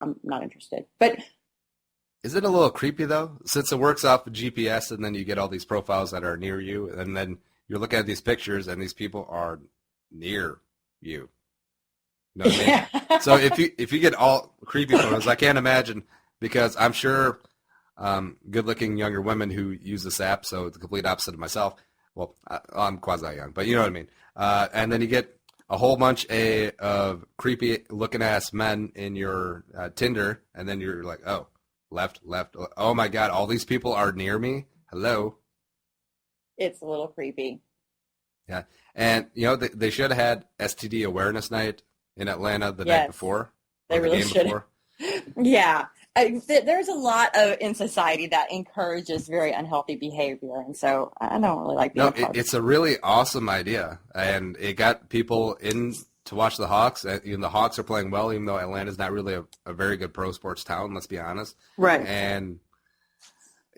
I'm not interested. But is it a little creepy though? Since it works off of GPS and then you get all these profiles that are near you and then you're looking at these pictures and these people are near you. You know what I mean? yeah. So if you get all creepy photos, I can't imagine because I'm sure good-looking younger women who use this app, so it's the complete opposite of myself. Well, I'm quasi-young, but you know what I mean. And then you get a whole bunch of creepy-looking-ass men in your Tinder, and then you're like, oh, left. Oh, my God, all these people are near me? Hello? It's a little creepy. Yeah. And, they should have had STD Awareness Night in Atlanta the night before. They really should. Yeah. There's a lot in society that encourages very unhealthy behavior, and so I don't really like being it's a really awesome idea, and it got people in to watch the Hawks. The Hawks are playing well, even though Atlanta's not really a very good pro sports town, let's be honest. Right. And,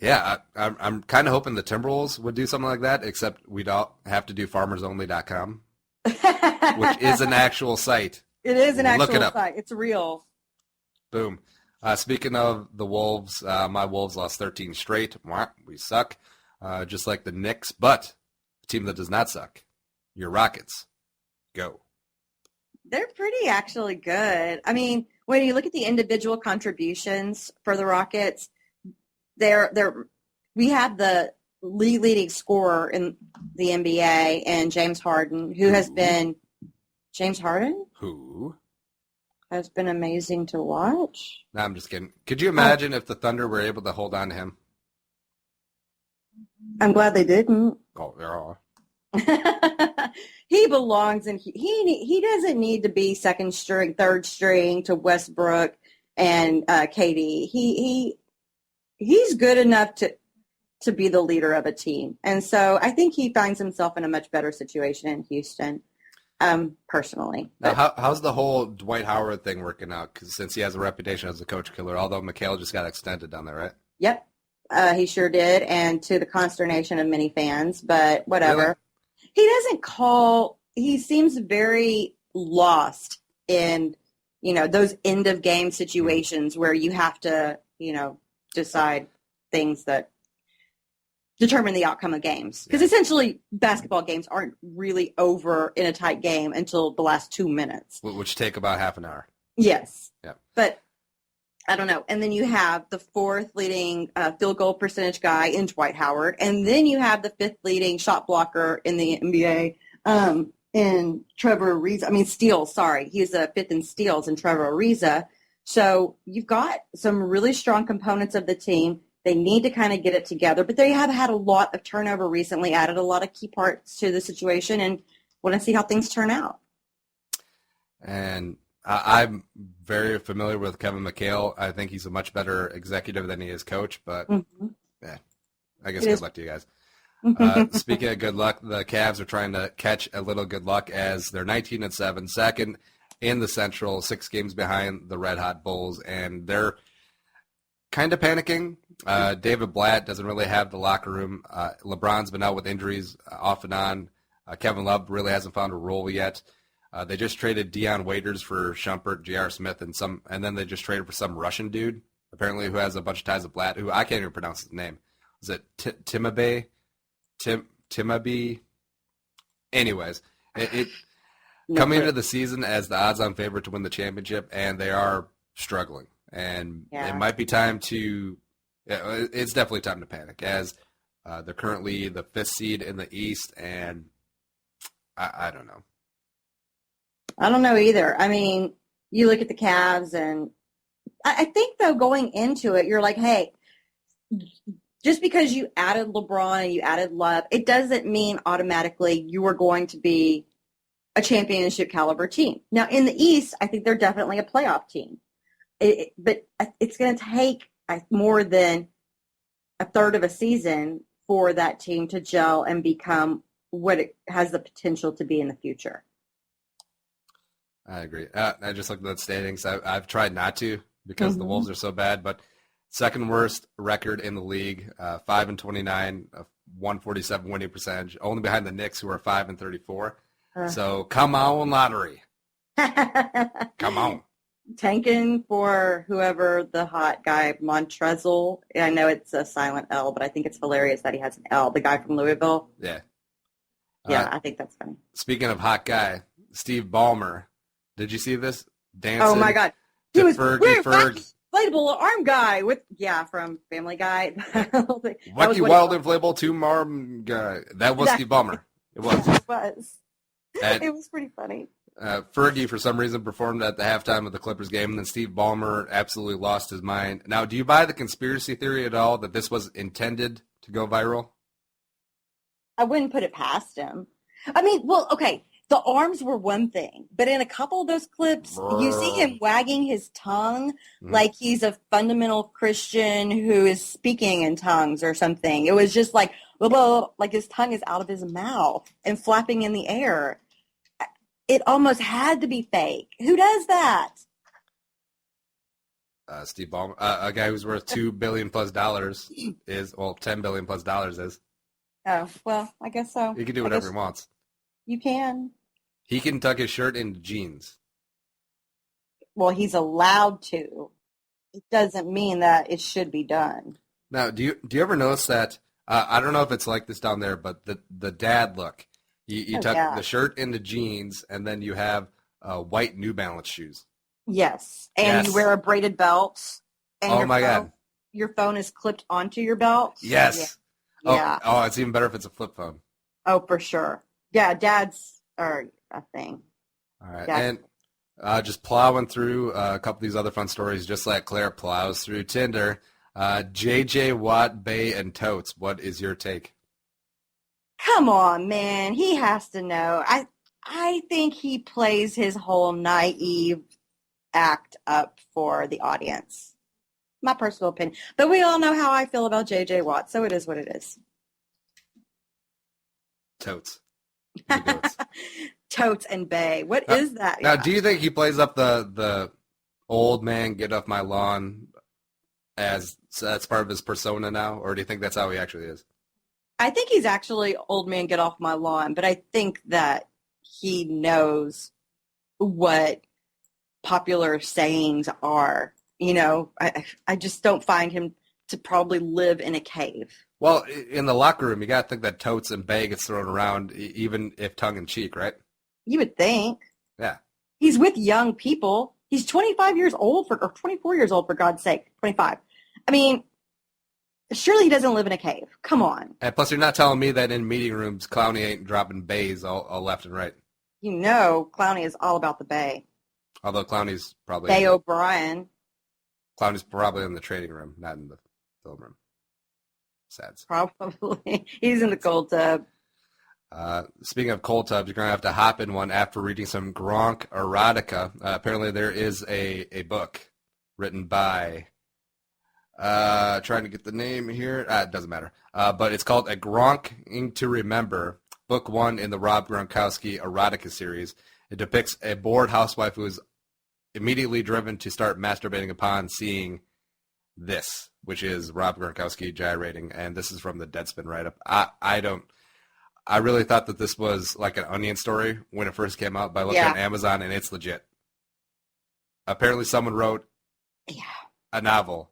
yeah, I'm kind of hoping the Timberwolves would do something like that, except we'd all have to do farmersonly.com, which is an actual site. It is an actual Look it up. site. It's real. Boom. Speaking of the Wolves, my Wolves lost 13 straight. We suck, just like the Knicks. But a team that does not suck, your Rockets. Go. They're pretty actually good. I mean, when you look at the individual contributions for the Rockets, we have the leading scorer in the NBA and James Harden, who has been James Harden? Who? Has been amazing to watch. No, I'm just kidding. Could you imagine if the Thunder were able to hold on to him? I'm glad they didn't. Oh, there are. He belongs, and he doesn't need to be second string, third string to Westbrook and KD. He's good enough to be the leader of a team, and so I think he finds himself in a much better situation in Houston. Personally. Now, how's the whole Dwight Howard thing working out? Because since he has a reputation as a coach killer, although McHale just got extended down there, right? Yep, he sure did, and to the consternation of many fans. But whatever. Really? He doesn't call. He seems very lost in those end of game situations where you have to decide things that determine the outcome of games. Because essentially basketball games aren't really over in a tight game until the last 2 minutes. Which take about half an hour. Yes. Yeah. But I don't know. And then you have the fourth leading field goal percentage guy in Dwight Howard. And then you have the fifth leading shot blocker in the NBA in Trevor Ariza. I mean, steals, sorry. He's the fifth in steals in Trevor Ariza. So you've got some really strong components of the team. They need to kind of get it together, but they have had a lot of turnover recently, added a lot of key parts to the situation, and want to see how things turn out. And I'm very familiar with Kevin McHale. I think he's a much better executive than he is coach, but yeah, I guess good luck to you guys. Speaking of good luck, the Cavs are trying to catch a little good luck as they're 19-7, second in the Central, 6 games behind the Red Hot Bulls, and they're kind of panicking. David Blatt doesn't really have the locker room. LeBron's been out with injuries off and on. Kevin Love really hasn't found a role yet. They just traded Deion Waiters for Shumpert, J.R. Smith, and then they just traded for some Russian dude, apparently, who has a bunch of ties with Blatt, who I can't even pronounce his name. Is it Timabe? Timabe? Anyways, coming into the season as the odds-on favorite to win the championship, and they are struggling. And it might be time to it's definitely time to panic, as they're currently the 5th seed in the East, and I don't know. I don't know either. I mean, you look at the Cavs, and I think, though, going into it, you're like, hey, just because you added LeBron and you added Love, it doesn't mean automatically you are going to be a championship caliber team. Now, in the East, I think they're definitely a playoff team. But it's going to take more than a third of a season for that team to gel and become what it has the potential to be in the future. I agree. I just looked at the standings. I've tried not to because the Wolves are so bad, but second worst record in the league, 5-29, 147 winning percentage, only behind the Knicks, who are 5-34. So come on, lottery. Come on. tanking for whoever the hot guy, Montrezl. I know it's a silent L, but I think it's hilarious that he has an L. The guy from Louisville. Yeah. Yeah, I think that's funny. Speaking of hot guy, Steve Ballmer. Did you see this? Dancing. Oh my God. He was Fergie. inflatable arm guy from Family Guy. Wacky wild inflatable 2-arm guy. That was Steve Ballmer. It was. It was. It was pretty funny. Fergie, for some reason, performed at the halftime of the Clippers game, and then Steve Ballmer absolutely lost his mind. Now, do you buy the conspiracy theory at all that this was intended to go viral? I wouldn't put it past him. I mean, well, okay, the arms were one thing, but in a couple of those clips, you see him wagging his tongue like he's a fundamental Christian who is speaking in tongues or something. It was just like, like his tongue is out of his mouth and flapping in the air. It almost had to be fake. Who does that? Steve Ballmer, a guy who's worth $2 billion plus is, well, $10 billion plus is. Oh, well, I guess so. He can do whatever he wants. You can. He can tuck his shirt into jeans. Well, he's allowed to. It doesn't mean that it should be done. Now, do you ever notice that? I don't know if it's like this down there, but the dad look. You tuck the shirt into jeans, and then you have white New Balance shoes. Yes, and you wear a braided belt. And God! Your phone is clipped onto your belt. Yes. Yeah. Oh, it's even better if it's a flip phone. Oh, for sure. Yeah, dads are a thing. All right, and just plowing through a couple of these other fun stories, just like Claire plows through Tinder. JJ Watt, Bay, and Totes. What is your take? Come on, man. He has to know. I think he plays his whole naive act up for the audience. My personal opinion. But we all know how I feel about JJ Watt, so it is what it is. Totes. Totes and Bay. What is that? Now, do you think he plays up the old man, get off my lawn as that's part of his persona now? Or do you think that's how he actually is? I think he's actually old man, get off my lawn. But I think that he knows what popular sayings are. You know, I just don't find him to probably live in a cave. Well, in the locker room, you got to think that Totes and Bay gets thrown around, even if tongue-in-cheek, right? You would think. Yeah. He's with young people. He's 25 years old, or 24 years old, for God's sake. 25. I mean, surely he doesn't live in a cave. Come on. And plus, you're not telling me that in meeting rooms, Clowney ain't dropping bays all left and right. You know Clowney is all about the Bay. Although Clowney's probably... Bay O'Brien. Clowney's probably in the training room, not in the film room. Sads. Probably. He's in the cold tub. Speaking of cold tubs, you're going to have to hop in one after reading some Gronk Erotica. Apparently there is a book written by, trying to get the name here. It doesn't matter. But it's called A Gronk to Remember, Book 1 in the Rob Gronkowski Erotica series. It depicts a bored housewife who is immediately driven to start masturbating upon seeing this, which is Rob Gronkowski gyrating, and this is from the Deadspin write-up. I really thought that this was like an Onion story when it first came out, but I looked on Amazon, and it's legit. Apparently someone wrote a novel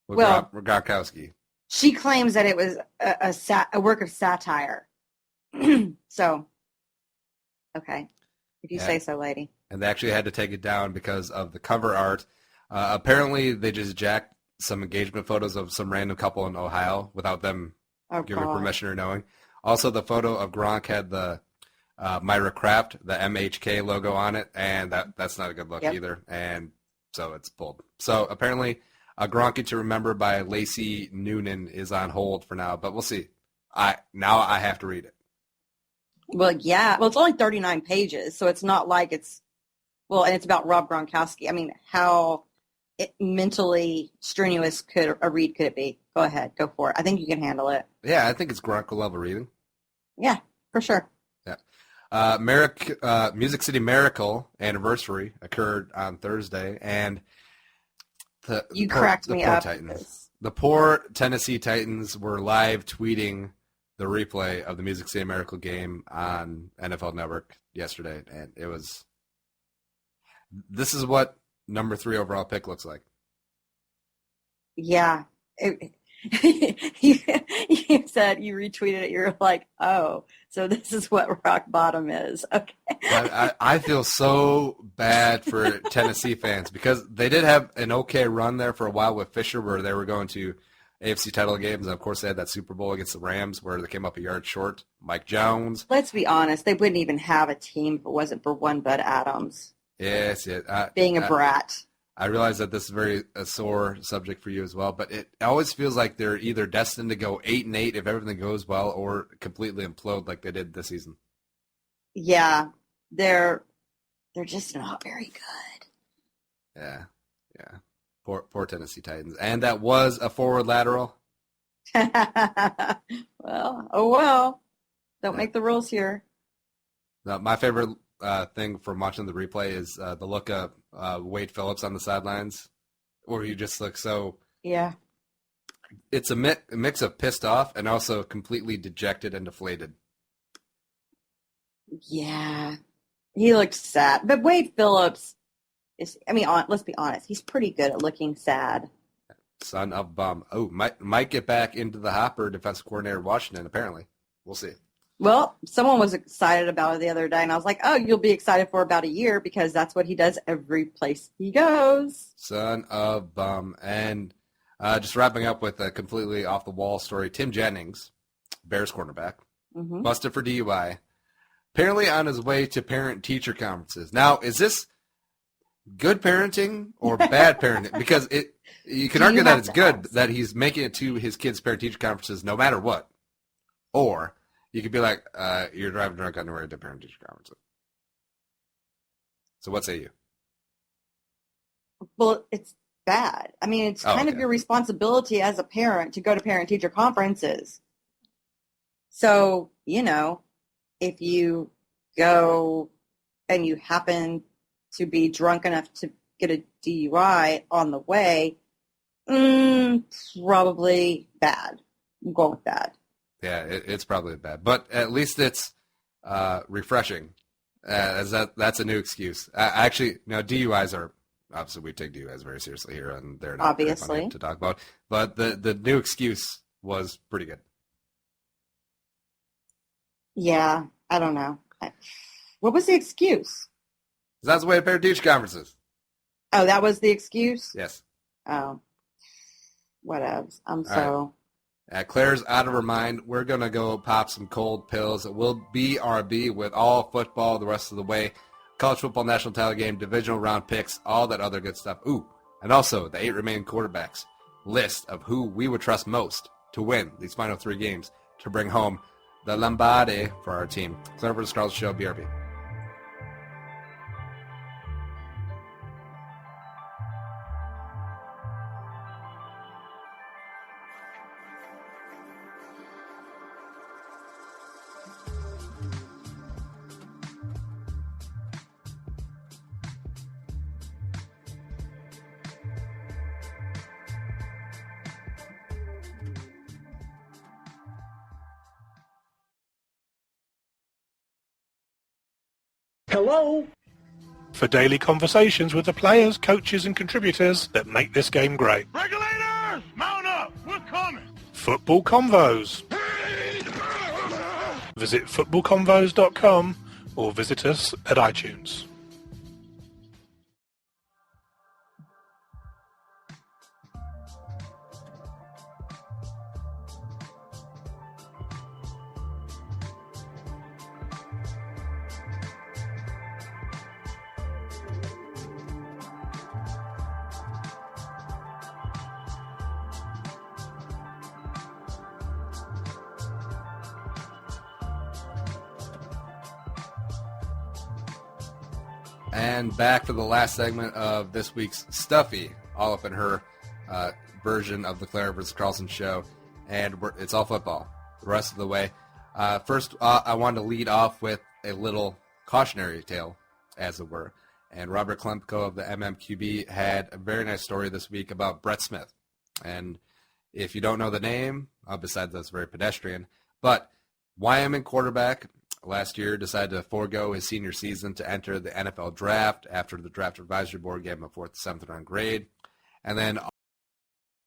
with Rob Gronkowski. She claims that it was a work of satire. So, okay. If you say so, lady. And they actually had to take it down because of the cover art. Apparently, they just jacked some engagement photos of some random couple in Ohio without them giving permission or knowing. Also, the photo of Gronk had the Myra Craft, the MHK logo on it, and that's not a good look either. And so it's pulled. So apparently, Gronky to Remember by Lacey Noonan is on hold for now, but we'll see. Now I have to read it. Well, yeah. Well, it's only 39 pages, so it's not like it's... Well, and it's about Rob Gronkowski. I mean, how mentally strenuous could it be? Go ahead. Go for it. I think you can handle it. Yeah, I think it's Gronk level reading. Yeah, for sure. Yeah. Music City Miracle anniversary occurred on Thursday, and cracked me up. The poor Tennessee Titans were live tweeting the replay of the Music City Miracle game on NFL Network yesterday, and it was... This is what number 3 overall pick looks like. Yeah. You said you retweeted it. You're like, oh, so this is what rock bottom is. Okay. I feel so bad for Tennessee fans because they did have an okay run there for a while with Fisher where they were going to AFC title games. And, of course, they had that Super Bowl against the Rams where they came up a yard short. Mike Jones. Let's be honest. They wouldn't even have a team if it wasn't for one Bud Adams. Yes. Being a brat. I realize that this is a sore subject for you as well, but it always feels like they're either destined to go 8-8 if everything goes well or completely implode like they did this season. Yeah. They're just not very good. Yeah. Poor Tennessee Titans. And that was a forward lateral. Well. Don't make the rules here. No, my favorite thing from watching the replay is the look of Wade Phillips on the sidelines where he just looks so... Yeah. It's a mix of pissed off and also completely dejected and deflated. Yeah. He looked sad. But Wade Phillips let's be honest. He's pretty good at looking sad. Son of a bum. Oh, might get back into the hopper defensive coordinator of Washington, apparently. We'll see. Well, someone was excited about it the other day, and I was like, oh, you'll be excited for about a year because that's what he does every place he goes. Son of bum. And just wrapping up with a completely off-the-wall story, Tim Jennings, Bears cornerback, busted for DUI, apparently on his way to parent-teacher conferences. Now, is this good parenting or bad parenting? Because you can argue that it's good that he's making it to his kids' parent-teacher conferences no matter what. Or you could be like, you're driving drunk on the way to parent-teacher conferences. So what say you? Well, it's bad. I mean, it's kind of your responsibility as a parent to go to parent-teacher conferences. So, if you go and you happen to be drunk enough to get a DUI on the way, probably bad. I'm going with that. Yeah, it's probably bad. But at least it's refreshing, as that's a new excuse. Actually, DUIs are, obviously we take DUIs very seriously here, and they're not very funny to talk about. But the new excuse was pretty good. Yeah, I don't know. What was the excuse? That's the way to parent-teacher conferences. Oh, that was the excuse? Yes. Oh. Whatevs. Claire's out of her mind. We're going to go pop some cold pills. We'll BRB with all football the rest of the way. College football national title game, divisional round picks, all that other good stuff. Ooh, and also the 8 remaining quarterbacks list of who we would trust most to win these final 3 games to bring home the Lombardi for our team. Claire-vs-Carlson show, BRB. Hello? For daily conversations with the players, coaches, and contributors that make this game great. Regulators, mount up! We're coming! Football Convos. Visit footballconvos.com or visit us at iTunes. And back for the last segment of this week's Stuffy, all up in her version of the Claire-vs-Carlson show. And it's all football the rest of the way. First, I wanted to lead off with a little cautionary tale, as it were. And Robert Klempko of the MMQB had a very nice story this week about Brett Smith. And if you don't know the name, besides that's very pedestrian, but Wyoming quarterback last year decided to forego his senior season to enter the NFL draft after the draft advisory board gave him a 4th, 7th round grade. And then